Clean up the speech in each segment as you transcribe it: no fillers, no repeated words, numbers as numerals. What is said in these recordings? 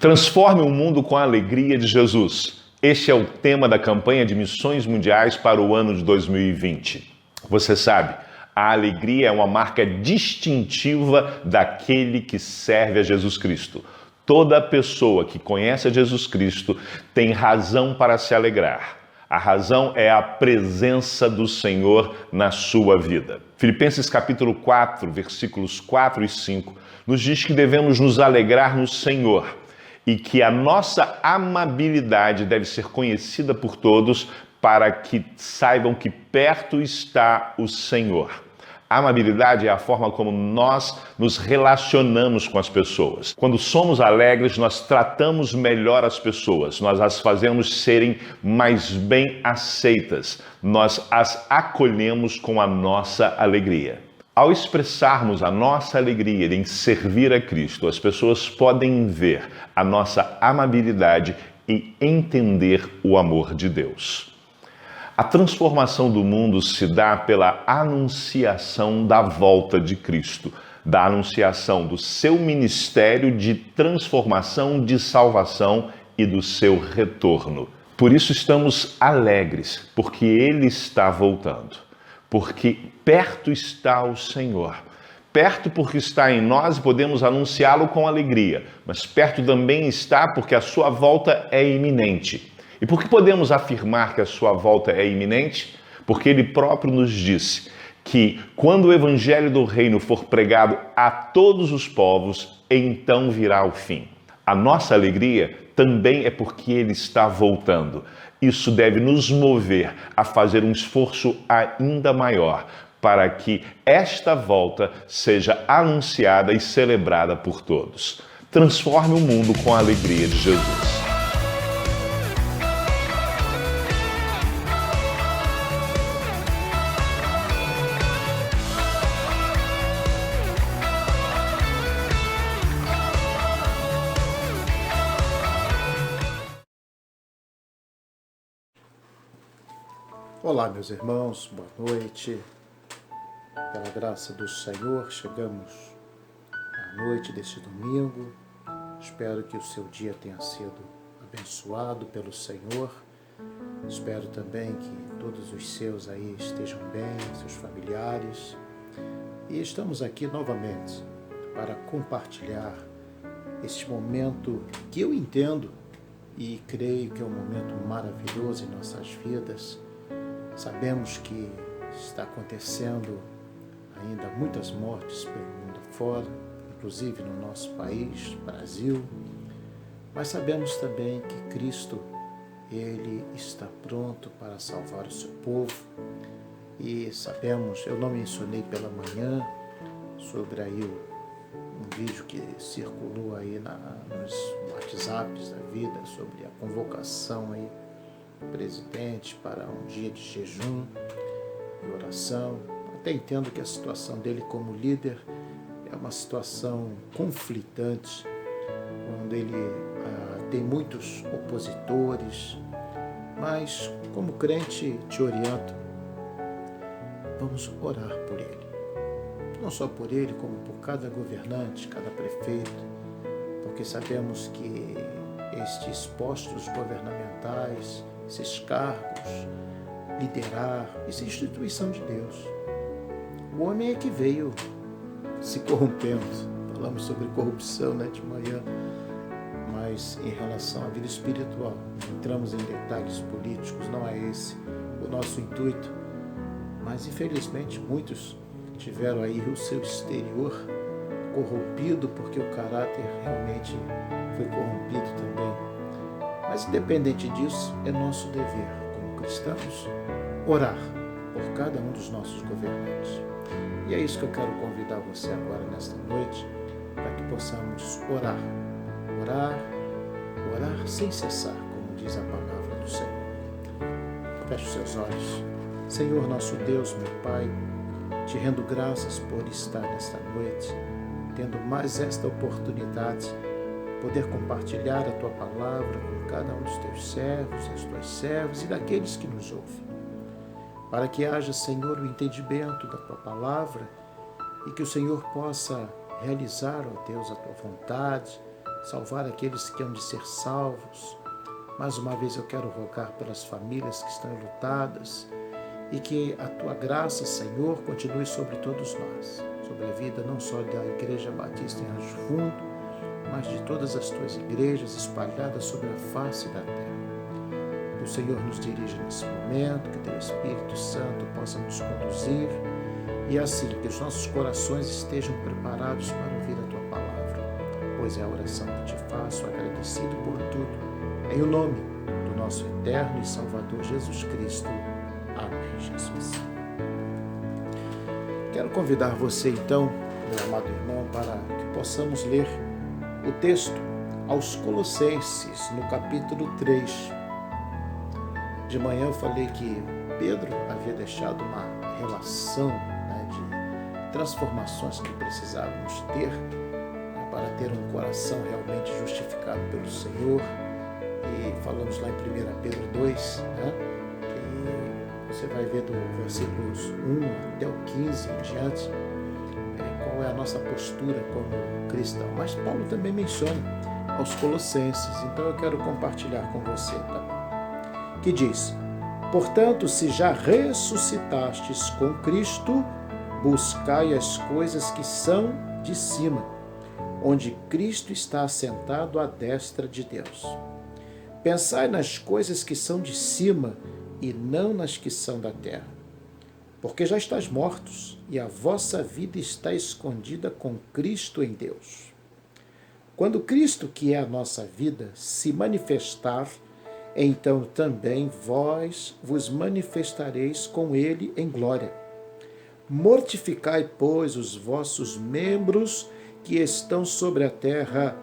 Transforme o mundo com a alegria de Jesus. Este é o tema da campanha de missões mundiais para o ano de 2020. Você sabe, a alegria é uma marca distintiva daquele que serve a Jesus Cristo. Toda pessoa que conhece a Jesus Cristo tem razão para se alegrar. A razão é a presença do Senhor na sua vida. Filipenses capítulo 4, versículos 4 e 5, nos diz que devemos nos alegrar no Senhor e que a nossa amabilidade deve ser conhecida por todos para que saibam que perto está o Senhor. A amabilidade é a forma como nós nos relacionamos com as pessoas. Quando somos alegres, nós tratamos melhor as pessoas, nós as fazemos serem mais bem aceitas, nós as acolhemos com a nossa alegria. Ao expressarmos a nossa alegria em servir a Cristo, as pessoas podem ver a nossa amabilidade e entender o amor de Deus. A transformação do mundo se dá pela anunciação da volta de Cristo, da anunciação do seu ministério de transformação, de salvação e do seu retorno. Por isso estamos alegres, porque Ele está voltando. Porque perto está o Senhor. Perto porque está em nós e podemos anunciá-lo com alegria, mas perto também está porque a sua volta é iminente. E por que podemos afirmar que a sua volta é iminente? Porque ele próprio nos disse que quando o evangelho do reino for pregado a todos os povos, então virá o fim. A nossa alegria também é porque ele está voltando. Isso deve nos mover a fazer um esforço ainda maior para que esta volta seja anunciada e celebrada por todos. Transforme o mundo com a alegria de Jesus. Olá, meus irmãos, boa noite. Pela graça do Senhor, chegamos à noite deste domingo. Espero que o seu dia tenha sido abençoado pelo Senhor. Espero também que todos os seus aí estejam bem, seus familiares. E estamos aqui novamente para compartilhar este momento que eu entendo e creio que é um momento maravilhoso em nossas vidas. Sabemos que está acontecendo ainda muitas mortes pelo mundo fora, inclusive no nosso país, Brasil, mas sabemos também que Cristo, Ele está pronto para salvar o seu povo e sabemos, eu não mencionei pela manhã sobre aí um vídeo que circulou aí nos WhatsApps da vida sobre a convocação aí presidente para um dia de jejum e oração. Até entendo que a situação dele como líder é uma situação conflitante, onde ele tem muitos opositores, mas como crente te oriento, vamos orar por ele. Não só por ele, como por cada governante, cada prefeito, porque sabemos que estes postos governamentais, esses cargos, liderar, isso é instituição de Deus. O homem é que veio se corrompendo. Falamos sobre corrupção de manhã, mas em relação à vida espiritual, entramos em detalhes políticos, não é esse o nosso intuito. Mas infelizmente muitos tiveram aí o seu exterior corrompido porque o caráter realmente foi corrompido também. Mas independente disso, é nosso dever, como cristãos, orar por cada um dos nossos governantes. E é isso que eu quero convidar você agora nesta noite, para que possamos orar. Orar sem cessar, como diz a palavra do Senhor. Feche os seus olhos. Senhor, nosso Deus, meu Pai, te rendo graças por estar nesta noite, tendo mais esta oportunidade, poder compartilhar a Tua palavra com cada um dos Teus servos, as Tuas servas e daqueles que nos ouvem. Para que haja, Senhor, o entendimento da Tua palavra e que o Senhor possa realizar, ó Deus, a Tua vontade, salvar aqueles que hão de ser salvos. Mais uma vez eu quero rogar pelas famílias que estão enlutadas e que a Tua graça, Senhor, continue sobre todos nós, sobre a vida não só da Igreja Batista em Rancho Fundo, mas de todas as Tuas igrejas espalhadas sobre a face da terra. Que o Senhor nos dirija nesse momento, que Teu Espírito Santo possa nos conduzir e assim que os nossos corações estejam preparados para ouvir a Tua palavra, pois é a oração que Te faço, agradecido por tudo, em o nome do nosso eterno e Salvador Jesus Cristo. Amém, Jesus. Quero convidar você então, meu amado irmão, para que possamos ler o texto aos Colossenses, no capítulo 3. De manhã eu falei que Pedro havia deixado uma relação de transformações que precisávamos ter para ter um coração realmente justificado pelo Senhor. E falamos lá em 1 Pedro 2, que você vai ver do versículos 1 até o 15 em diante, qual é a nossa postura como cristão. Mas Paulo também menciona aos Colossenses, então eu quero compartilhar com você também. Que diz: portanto, se já ressuscitastes com Cristo, buscai as coisas que são de cima, onde Cristo está assentado à destra de Deus. Pensai nas coisas que são de cima e não nas que são da terra. Porque já estáis mortos e a vossa vida está escondida com Cristo em Deus. Quando Cristo, que é a nossa vida, se manifestar, então também vós vos manifestareis com Ele em glória. Mortificai, pois, os vossos membros que estão sobre a terra,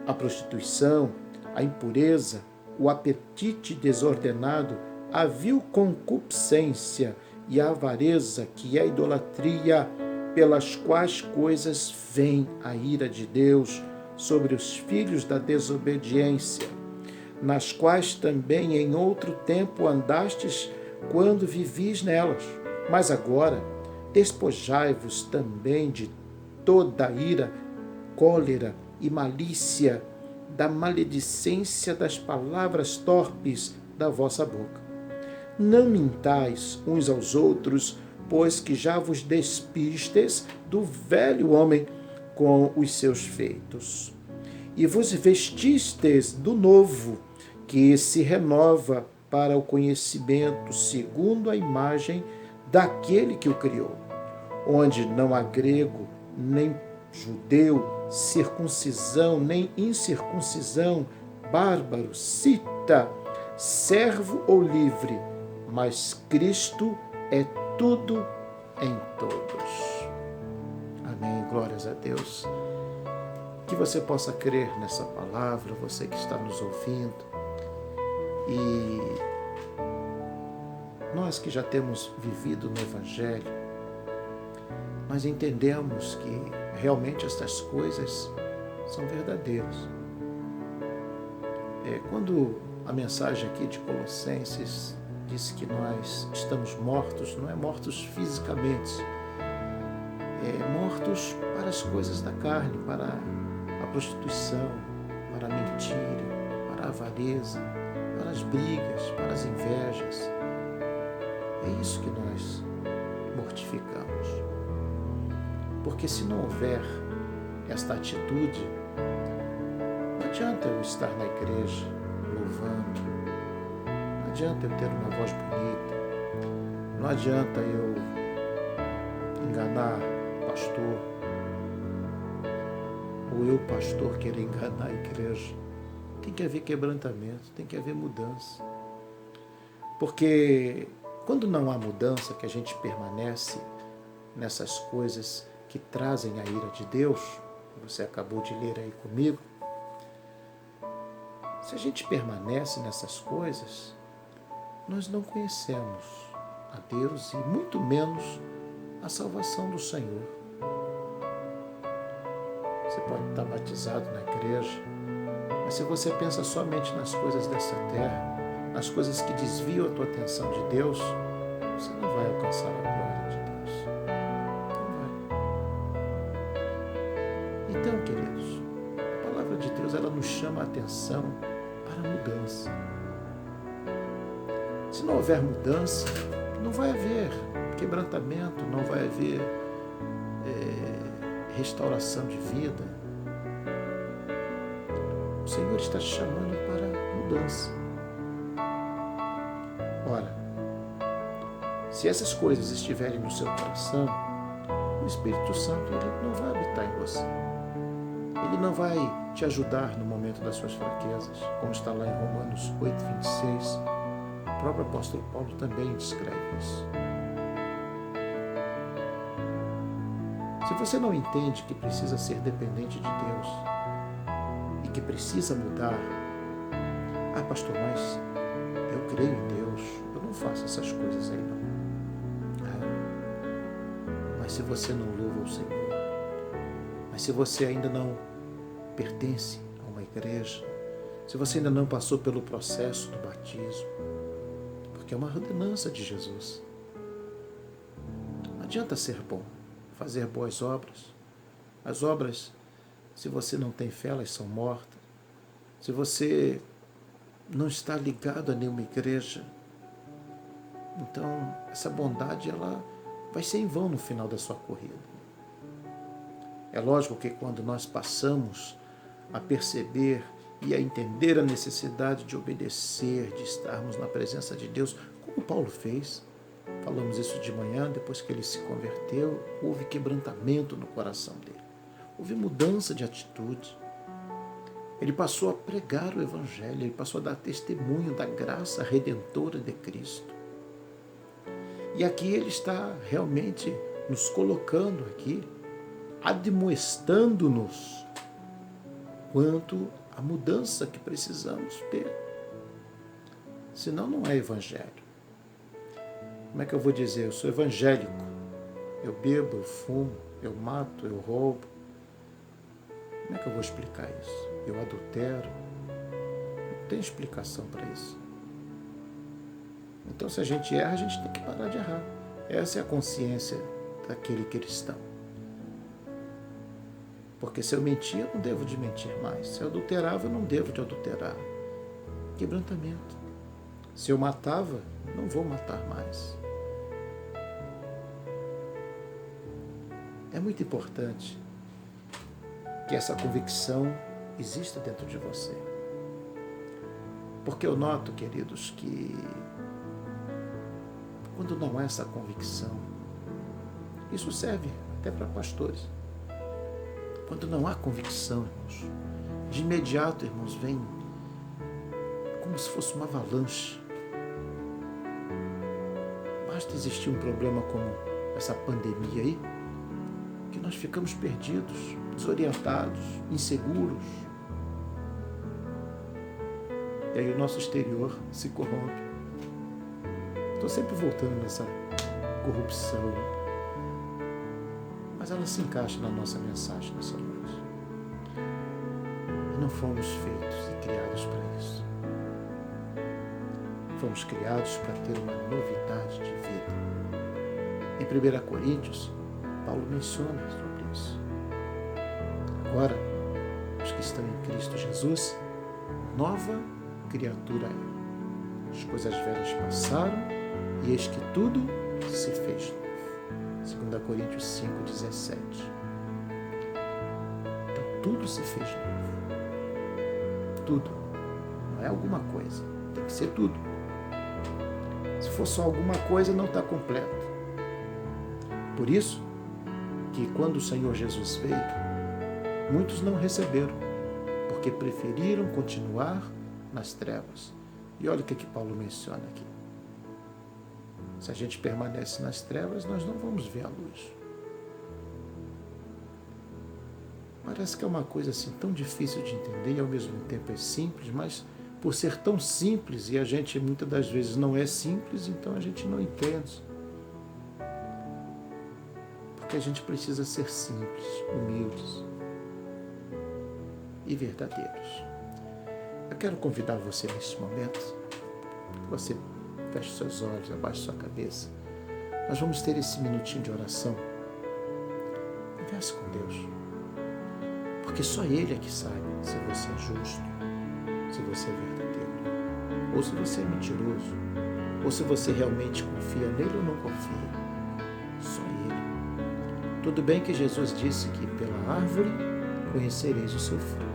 a prostituição, a impureza, o apetite desordenado, a vil concupiscência e a avareza, que é a idolatria, pelas quais coisas vem a ira de Deus sobre os filhos da desobediência, nas quais também em outro tempo andastes quando vivis nelas. Mas agora despojai-vos também de toda ira, cólera e malícia, da maledicência das palavras torpes da vossa boca. Não mintais uns aos outros, pois que já vos despistes do velho homem com os seus feitos, e vos vestistes do novo, que se renova para o conhecimento segundo a imagem daquele que o criou, onde não há grego, nem judeu, circuncisão, nem incircuncisão, bárbaro, cita, servo ou livre, mas Cristo é tudo em todos. Amém. Glórias a Deus. Que você possa crer nessa palavra, você que está nos ouvindo. E nós que já temos vivido no Evangelho, nós entendemos que realmente estas coisas são verdadeiras. Quando a mensagem aqui de Colossenses diz que nós estamos mortos, não é mortos fisicamente, mortos para as coisas da carne, para a prostituição, para a mentira, para a avareza, para as brigas, para as invejas. É isso que nós mortificamos. Porque se não houver esta atitude, não adianta eu estar na igreja louvando, não adianta eu ter uma voz bonita, não adianta eu enganar o pastor, ou eu, pastor, querer enganar a igreja. Tem que haver quebrantamento, tem que haver mudança. Porque quando não há mudança, que a gente permanece nessas coisas que trazem a ira de Deus, você acabou de ler aí comigo, se a gente permanece nessas coisas, nós não conhecemos a Deus e muito menos a salvação do Senhor. Você pode estar batizado na igreja, mas se você pensa somente nas coisas dessa terra, nas coisas que desviam a tua atenção de Deus, você não vai alcançar a glória de Deus. Não vai. Então, queridos, a palavra de Deus, ela nos chama a atenção para a mudança. Se não houver mudança, não vai haver quebrantamento, não vai haver restauração de vida. O Senhor está te chamando para a mudança. Ora, se essas coisas estiverem no seu coração, o Espírito Santo ele não vai habitar em você. Ele não vai te ajudar no momento das suas fraquezas, como está lá em Romanos 8:26. O próprio apóstolo Paulo também descreve isso. Se você não entende que precisa ser dependente de Deus e que precisa mudar, pastor, mas eu creio em Deus, eu não faço essas coisas aí não. Mas se você não louva o Senhor, mas se você ainda não pertence a uma igreja, se você ainda não passou pelo processo do batismo, porque é uma ordenança de Jesus, não adianta ser bom, fazer boas obras. As obras, se você não tem fé, elas são mortas. Se você não está ligado a nenhuma igreja, então essa bondade ela vai ser em vão no final da sua corrida. É lógico que quando nós passamos a perceber e a entender a necessidade de obedecer, de estarmos na presença de Deus, como Paulo fez, falamos isso de manhã, depois que ele se converteu, houve quebrantamento no coração dele, houve mudança de atitude. Ele passou a pregar o Evangelho, ele passou a dar testemunho da graça redentora de Cristo. E aqui ele está realmente nos colocando aqui, admoestando-nos quanto à mudança que precisamos ter. Senão não é Evangelho. Como é que eu vou dizer? Eu sou evangélico. Eu bebo, eu fumo, eu mato, eu roubo. Como é que eu vou explicar isso? Eu adultero. Não tem explicação para isso. Então, se a gente erra, a gente tem que parar de errar. Essa é a consciência daquele cristão. Porque se eu mentia, eu não devo de mentir mais. Se eu adulterava, eu não devo de adulterar. Quebrantamento. Se eu matava, não vou matar mais. É muito importante que essa convicção exista dentro de você. Porque eu noto, queridos, que quando não há essa convicção, isso serve até para pastores. Quando não há convicção, irmãos, de imediato, irmãos, vem como se fosse uma avalanche. Basta existir um problema como essa pandemia aí, que nós ficamos perdidos, desorientados, inseguros. E aí o nosso exterior se corrompe. Estou sempre voltando nessa corrupção, mas ela se encaixa na nossa mensagem nessa noite. E não fomos feitos e criados para isso. Fomos criados para ter uma novidade de vida. Em 1 Coríntios, Paulo menciona sobre isso. Agora, os que estão em Cristo Jesus, nova criatura é. As coisas velhas passaram e eis que tudo se fez novo. 2 Coríntios 5:17. Então, tudo se fez novo. Tudo. Não é alguma coisa. Tem que ser tudo. Se for só alguma coisa, não está completo. Por isso que quando o Senhor Jesus veio, muitos não receberam, porque preferiram continuar nas trevas. E olha o que Paulo menciona aqui. Se a gente permanece nas trevas, nós não vamos ver a luz. Parece que é uma coisa assim tão difícil de entender e ao mesmo tempo é simples, mas por ser tão simples e a gente muitas das vezes não é simples, então a gente não entende. Porque a gente precisa ser simples, humildes e verdadeiros. Eu quero convidar você neste momento, que você feche seus olhos, abaixe sua cabeça. Nós vamos ter esse minutinho de oração. Converse com Deus. Porque só Ele é que sabe se você é justo, se você é verdadeiro, ou se você é mentiroso, ou se você realmente confia nele ou não confia. Só Ele. Tudo bem que Jesus disse que pela árvore conhecereis o seu fruto.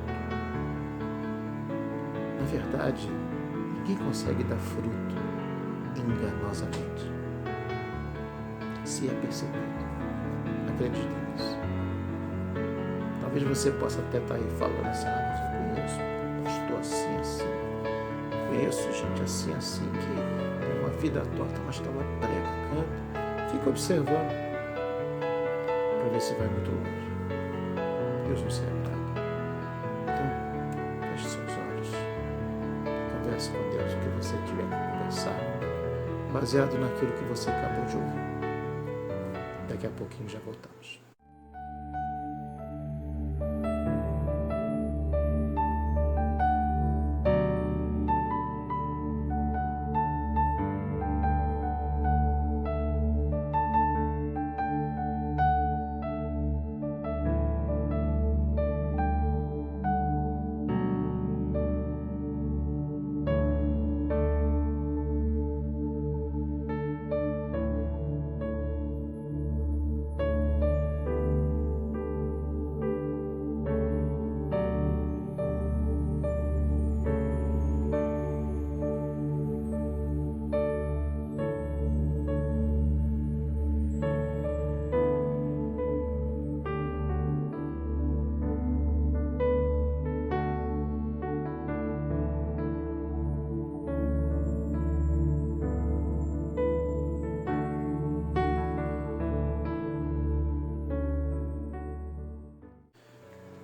Na verdade, ninguém consegue dar fruto enganosamente. Se é percebido. Acredite nisso. Talvez você possa até estar aí falando assim, mas eu conheço pastor assim. Conheço gente assim, que tem uma vida torta, mas está lá, prega, canta. Fica observando para ver se vai muito longe. Deus não se agrada. Então, feche seus olhos. Converse com Deus o que você tiver que conversar, baseado naquilo que você acabou de ouvir. Daqui a pouquinho já voltamos.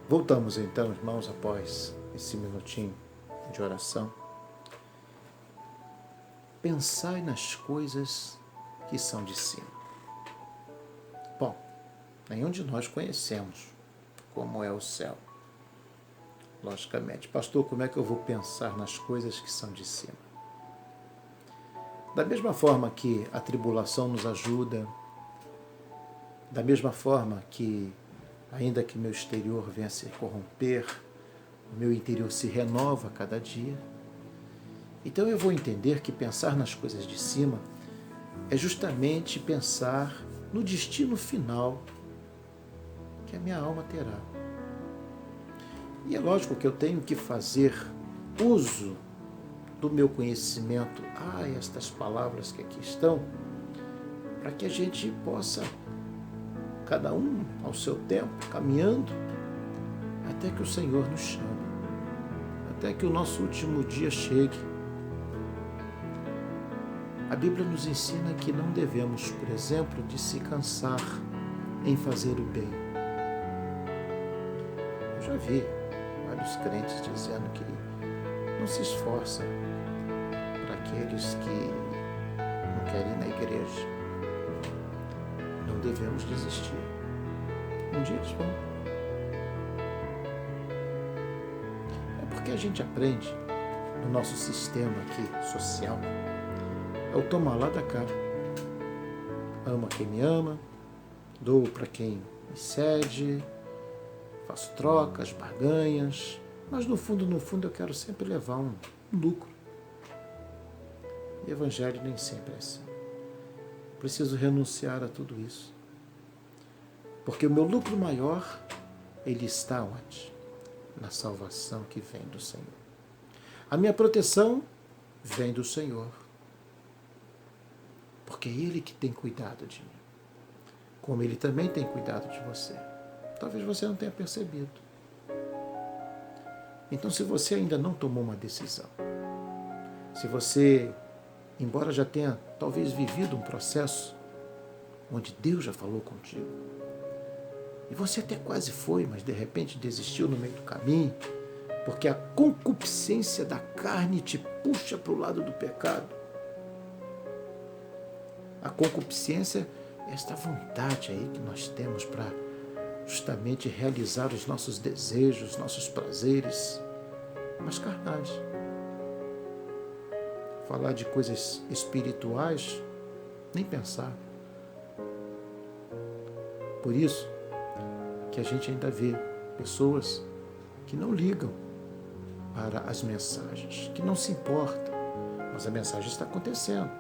Voltamos então, irmãos, após esse minutinho de oração. Pensai nas coisas que são de cima. Bom, nenhum de nós conhecemos como é o céu. Logicamente, pastor, como é que eu vou pensar nas coisas que são de cima? Da mesma forma que a tribulação nos ajuda, da mesma forma que ainda que meu exterior venha a se corromper, o meu interior se renova a cada dia. Então eu vou entender que pensar nas coisas de cima é justamente pensar no destino final que a minha alma terá. E é lógico que eu tenho que fazer uso do meu conhecimento, estas palavras que aqui estão, para que a gente possa, cada um ao seu tempo, caminhando, até que o Senhor nos chame, até que o nosso último dia chegue. A Bíblia nos ensina que não devemos, por exemplo, de se cansar em fazer o bem. Eu já vi vários crentes dizendo que não se esforça para aqueles que não querem ir na igreja. Não devemos desistir. Um dia eles vão. É porque a gente aprende no nosso sistema aqui social é o tomar lá da cá. Ama quem me ama, dou para quem me cede, faço trocas, barganhas, mas no fundo eu quero sempre levar um lucro. E o evangelho nem sempre é assim. Preciso renunciar a tudo isso. Porque o meu lucro maior, ele está onde? Na salvação que vem do Senhor. A minha proteção vem do Senhor. Porque é Ele que tem cuidado de mim. Como Ele também tem cuidado de você. Talvez você não tenha percebido. Então, se você ainda não tomou uma decisão, se você, embora já tenha talvez vivido um processo onde Deus já falou contigo, e você até quase foi, mas de repente desistiu no meio do caminho, porque a concupiscência da carne te puxa para o lado do pecado. A concupiscência é esta vontade aí que nós temos para justamente realizar os nossos desejos, nossos prazeres, mas carnais. Falar de coisas espirituais, nem pensar. Por isso que a gente ainda vê pessoas que não ligam para as mensagens, que não se importam, mas a mensagem está acontecendo.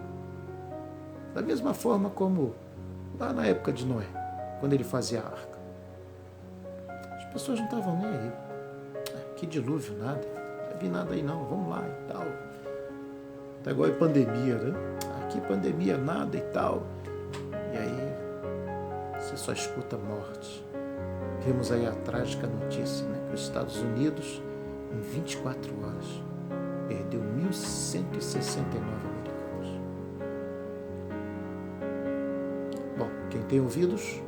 Da mesma forma como lá na época de Noé, quando ele fazia a arca. As pessoas não estavam nem aí. Que dilúvio, nada. Não vai vir nada aí não, vamos lá e tal. Tá igual a pandemia, né? Aqui pandemia, nada e tal. E aí você só escuta morte. Vimos aí a trágica notícia, né? Que os Estados Unidos, em 24 horas, perdeu 1.169 americanos. Bom, quem tem ouvidos,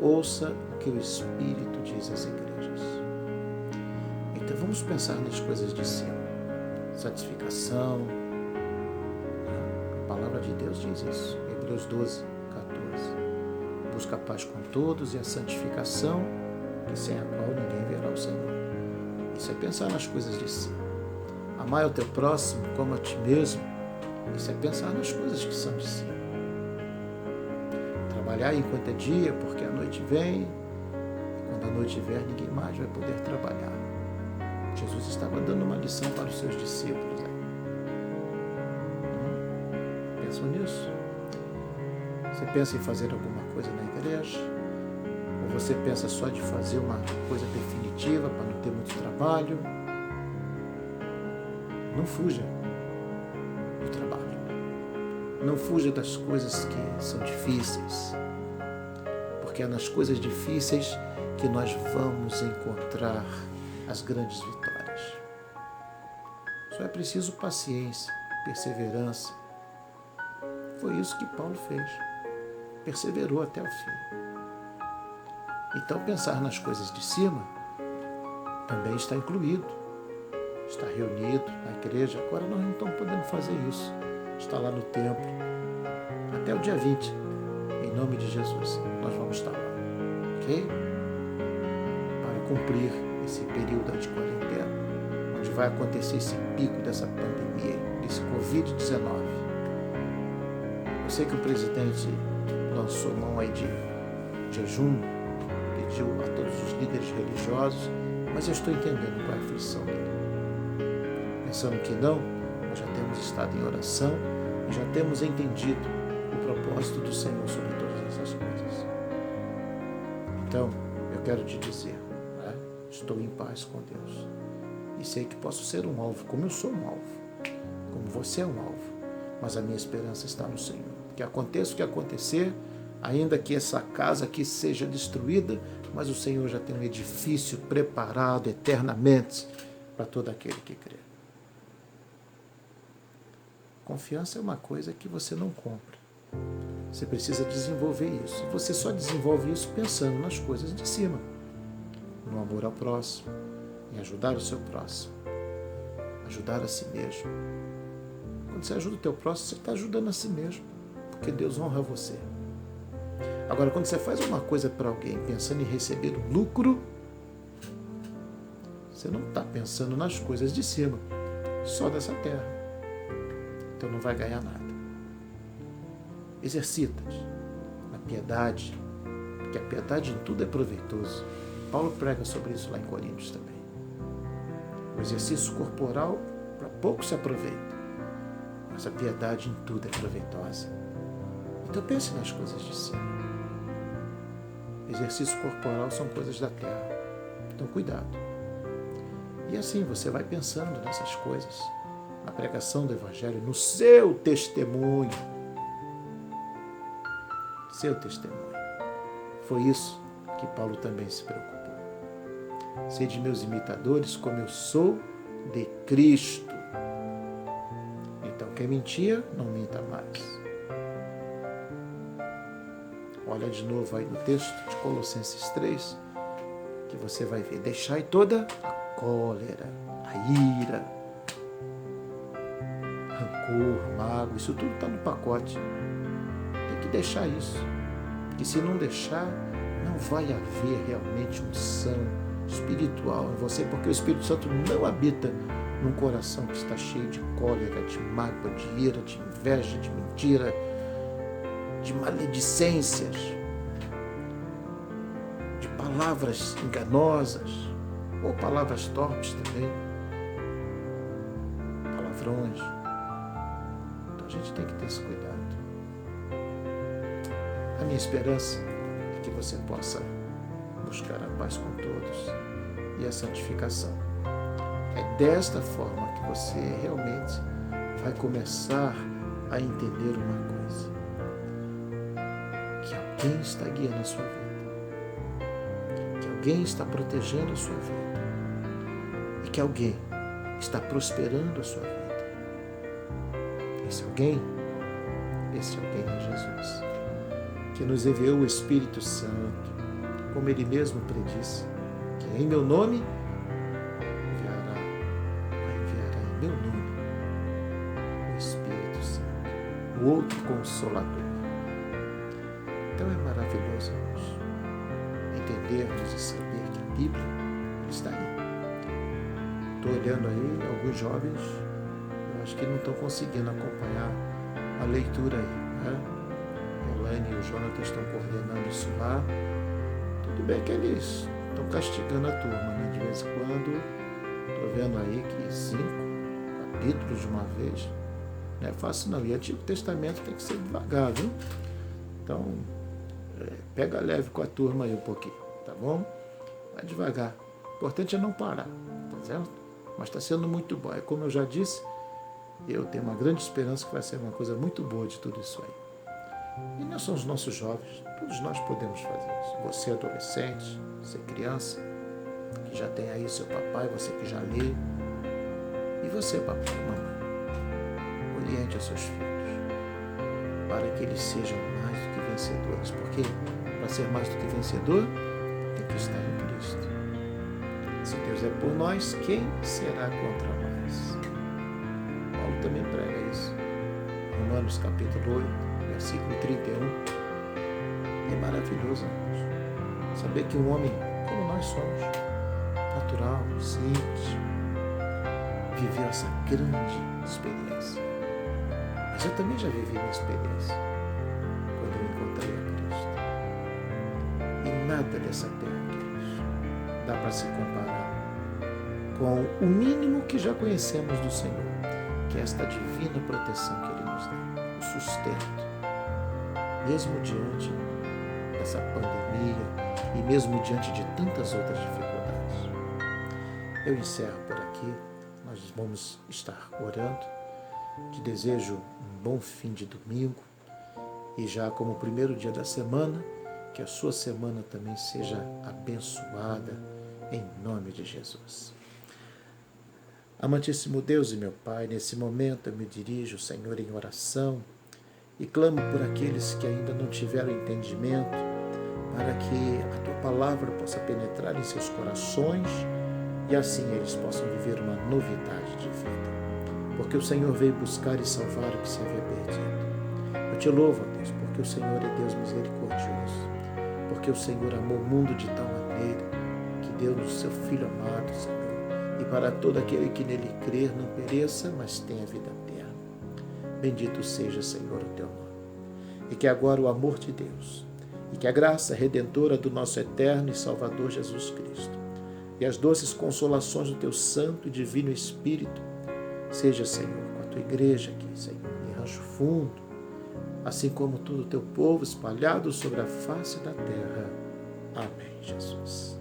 ouça o que o Espírito diz às igrejas. Então vamos pensar nas coisas de cima. Santificação. A palavra de Deus diz isso. Hebreus 12, 14. Busca a paz com todos e a santificação, que sem a qual ninguém verá o Senhor. Isso é pensar nas coisas de cima. Amar o teu próximo como a ti mesmo. Isso é pensar nas coisas que são de cima. Trabalhar enquanto é dia, porque a noite vem, e quando a noite vier, ninguém mais vai poder trabalhar. Jesus estava dando uma lição para os seus discípulos. Pensam nisso? Você pensa em fazer alguma coisa na igreja? Ou você pensa só de fazer uma coisa definitiva para não ter muito trabalho? Não fuja do trabalho. Não fuja das coisas que são difíceis. Porque é nas coisas difíceis que nós vamos encontrar as grandes vitórias. Só é preciso paciência, perseverança. Foi isso que Paulo fez. Perseverou até o fim. Então, pensar nas coisas de cima também está incluído. Está reunido na igreja. Agora nós não estamos podendo fazer isso. Está lá no templo. Até o dia 20. Em nome de Jesus, nós vamos estar lá. Ok? Para cumprir esse período de quarentena, onde vai acontecer esse pico dessa pandemia, desse Covid-19. Eu sei que o presidente lançou mão aí de jejum, pediu a todos os líderes religiosos, mas eu estou entendendo qual é a aflição dele. Pensando que não, nós já temos estado em oração e já temos entendido o propósito do Senhor sobre todas essas coisas. Então, eu quero te dizer, estou em paz com Deus. E sei que posso ser um alvo, como eu sou um alvo. Como você é um alvo. Mas a minha esperança está no Senhor. Que aconteça o que acontecer, ainda que essa casa aqui seja destruída, mas o Senhor já tem um edifício preparado eternamente para todo aquele que crê. Confiança é uma coisa que você não compra. Você precisa desenvolver isso. Você só desenvolve isso pensando nas coisas de cima. No amor ao próximo, em ajudar o seu próximo, ajudar a si mesmo. Quando você ajuda o teu próximo, você está ajudando a si mesmo, porque Deus honra você. Agora, quando você faz uma coisa para alguém pensando em receber um lucro, você não está pensando nas coisas de cima, só dessa terra. Então não vai ganhar nada. Exercita-te na piedade, porque a piedade em tudo é proveitoso. Paulo prega sobre isso lá em Coríntios também. O exercício corporal para pouco se aproveita, mas a piedade em tudo é proveitosa. Então pense nas coisas de cima. Exercício corporal são coisas da terra. Então cuidado. E assim você vai pensando nessas coisas, na pregação do Evangelho, no seu testemunho. Seu testemunho. Foi isso que Paulo também se preocupou. Sede meus imitadores, como eu sou de Cristo. Então, quem mentia, não minta mais. Olha de novo aí no texto de Colossenses 3, que você vai ver. Deixai toda a cólera, a ira, rancor, mágoa, isso tudo está no pacote. Tem que deixar isso. Porque se não deixar, não vai haver realmente unção espiritual em você, porque o Espírito Santo não habita num coração que está cheio de cólera, de mágoa, de ira, de inveja, de mentira, de maledicências, de palavras enganosas ou palavras torpes também, palavrões. Então a gente tem que ter esse cuidado. A minha esperança é que você possa buscar a paz com todos e a santificação. É desta forma que você realmente vai começar a entender uma coisa: que alguém está guiando a sua vida, que alguém está protegendo a sua vida e que alguém está prosperando a sua vida. Esse alguém é Jesus, que nos enviou o Espírito Santo, como Ele mesmo predisse, que em meu nome enviará em meu nome o Espírito Santo, o outro Consolador. Então é maravilhoso, irmãos, entendermos e saber que a Bíblia está aí. Estou olhando aí alguns jovens, eu acho que não estão conseguindo acompanhar a leitura aí, né? A Elaine e o Jonathan estão coordenando isso lá. Tudo bem que eles estão castigando a turma, né? De vez em quando, estou vendo aí que 5 capítulos de uma vez não é fácil não. E o Antigo Testamento tem que ser devagar, viu? Então, pega leve com a turma aí um pouquinho, tá bom? Vai devagar. O importante é não parar, tá certo? Mas está sendo muito bom. É como eu já disse, eu tenho uma grande esperança que vai ser uma coisa muito boa de tudo isso aí. E não são os nossos jovens, todos nós podemos fazer isso. Você adolescente, você criança, que já tem aí seu papai, você que já lê. E você, papai e mamãe, oriente os seus filhos para que eles sejam mais do que vencedores. Porque para ser mais do que vencedor, tem que estar em Cristo. Se Deus é por nós, quem será contra nós? Paulo também prega isso. Romanos capítulo 8, versículo 31. É maravilhoso, irmãos, saber que um homem como nós somos, natural, simples, viveu essa grande experiência. Mas eu também já vivi minha experiência quando eu encontrei a Cristo. E nada dessa terra, queridos, dá para se comparar com o mínimo que já conhecemos do Senhor, que é esta divina proteção que Ele nos dá, o sustento, mesmo diante dessa pandemia e mesmo diante de tantas outras dificuldades. Eu encerro por aqui, nós vamos estar orando. Te desejo um bom fim de domingo e já como primeiro dia da semana, que a sua semana também seja abençoada em nome de Jesus. Amantíssimo Deus e meu Pai, nesse momento eu me dirijo, Senhor, em oração e clamo por aqueles que ainda não tiveram entendimento, para que a Tua Palavra possa penetrar em seus corações e assim eles possam viver uma novidade de vida. Porque o Senhor veio buscar e salvar o que se havia perdido. Eu te louvo, ó Deus, porque o Senhor é Deus misericordioso, porque o Senhor amou o mundo de tal maneira que deu o seu Filho amado, Senhor, e para todo aquele que nele crer não pereça, mas tenha vida eterna. Bendito seja, Senhor, o teu nome. E que agora o amor de Deus, e que a graça redentora do nosso eterno e Salvador Jesus Cristo, e as doces consolações do teu Santo e Divino Espírito, seja, Senhor, com a tua igreja aqui, Senhor, em Rancho Fundo, assim como todo o teu povo espalhado sobre a face da terra. Amém, Jesus.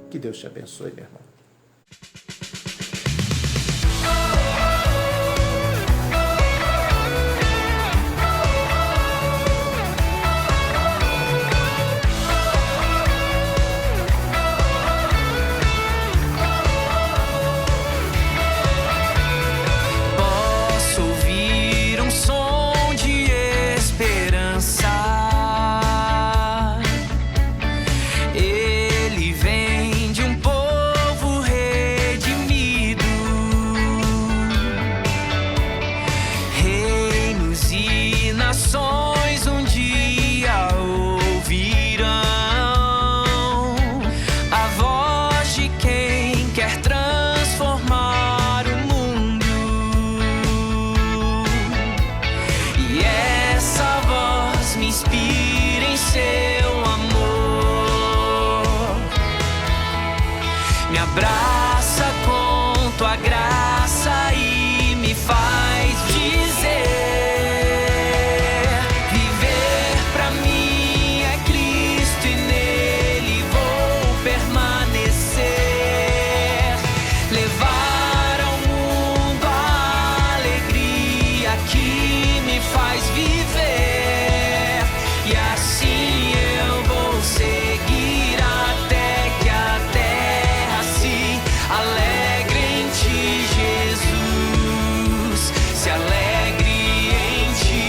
Que Deus te abençoe, meu irmão. Inspira em seu amor. abraça com tua graça e me faz dizer: viver pra mim é Cristo e nele vou permanecer. Levar ao mundo a alegria que me faz viver, e assim eu vou seguir até que a terra se alegre em ti, Jesus, se alegre em ti.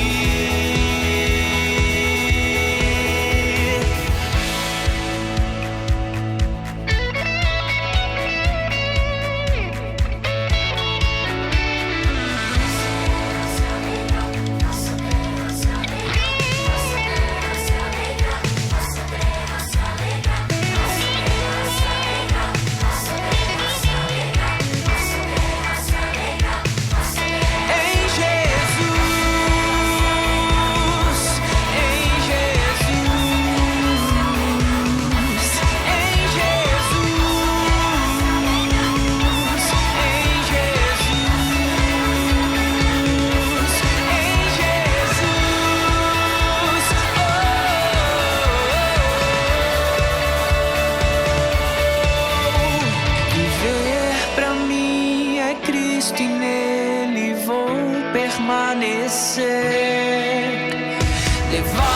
Em Jesus, em Jesus, em Jesus, em viver pra mim é Cristo e nele vou permanecer. Levar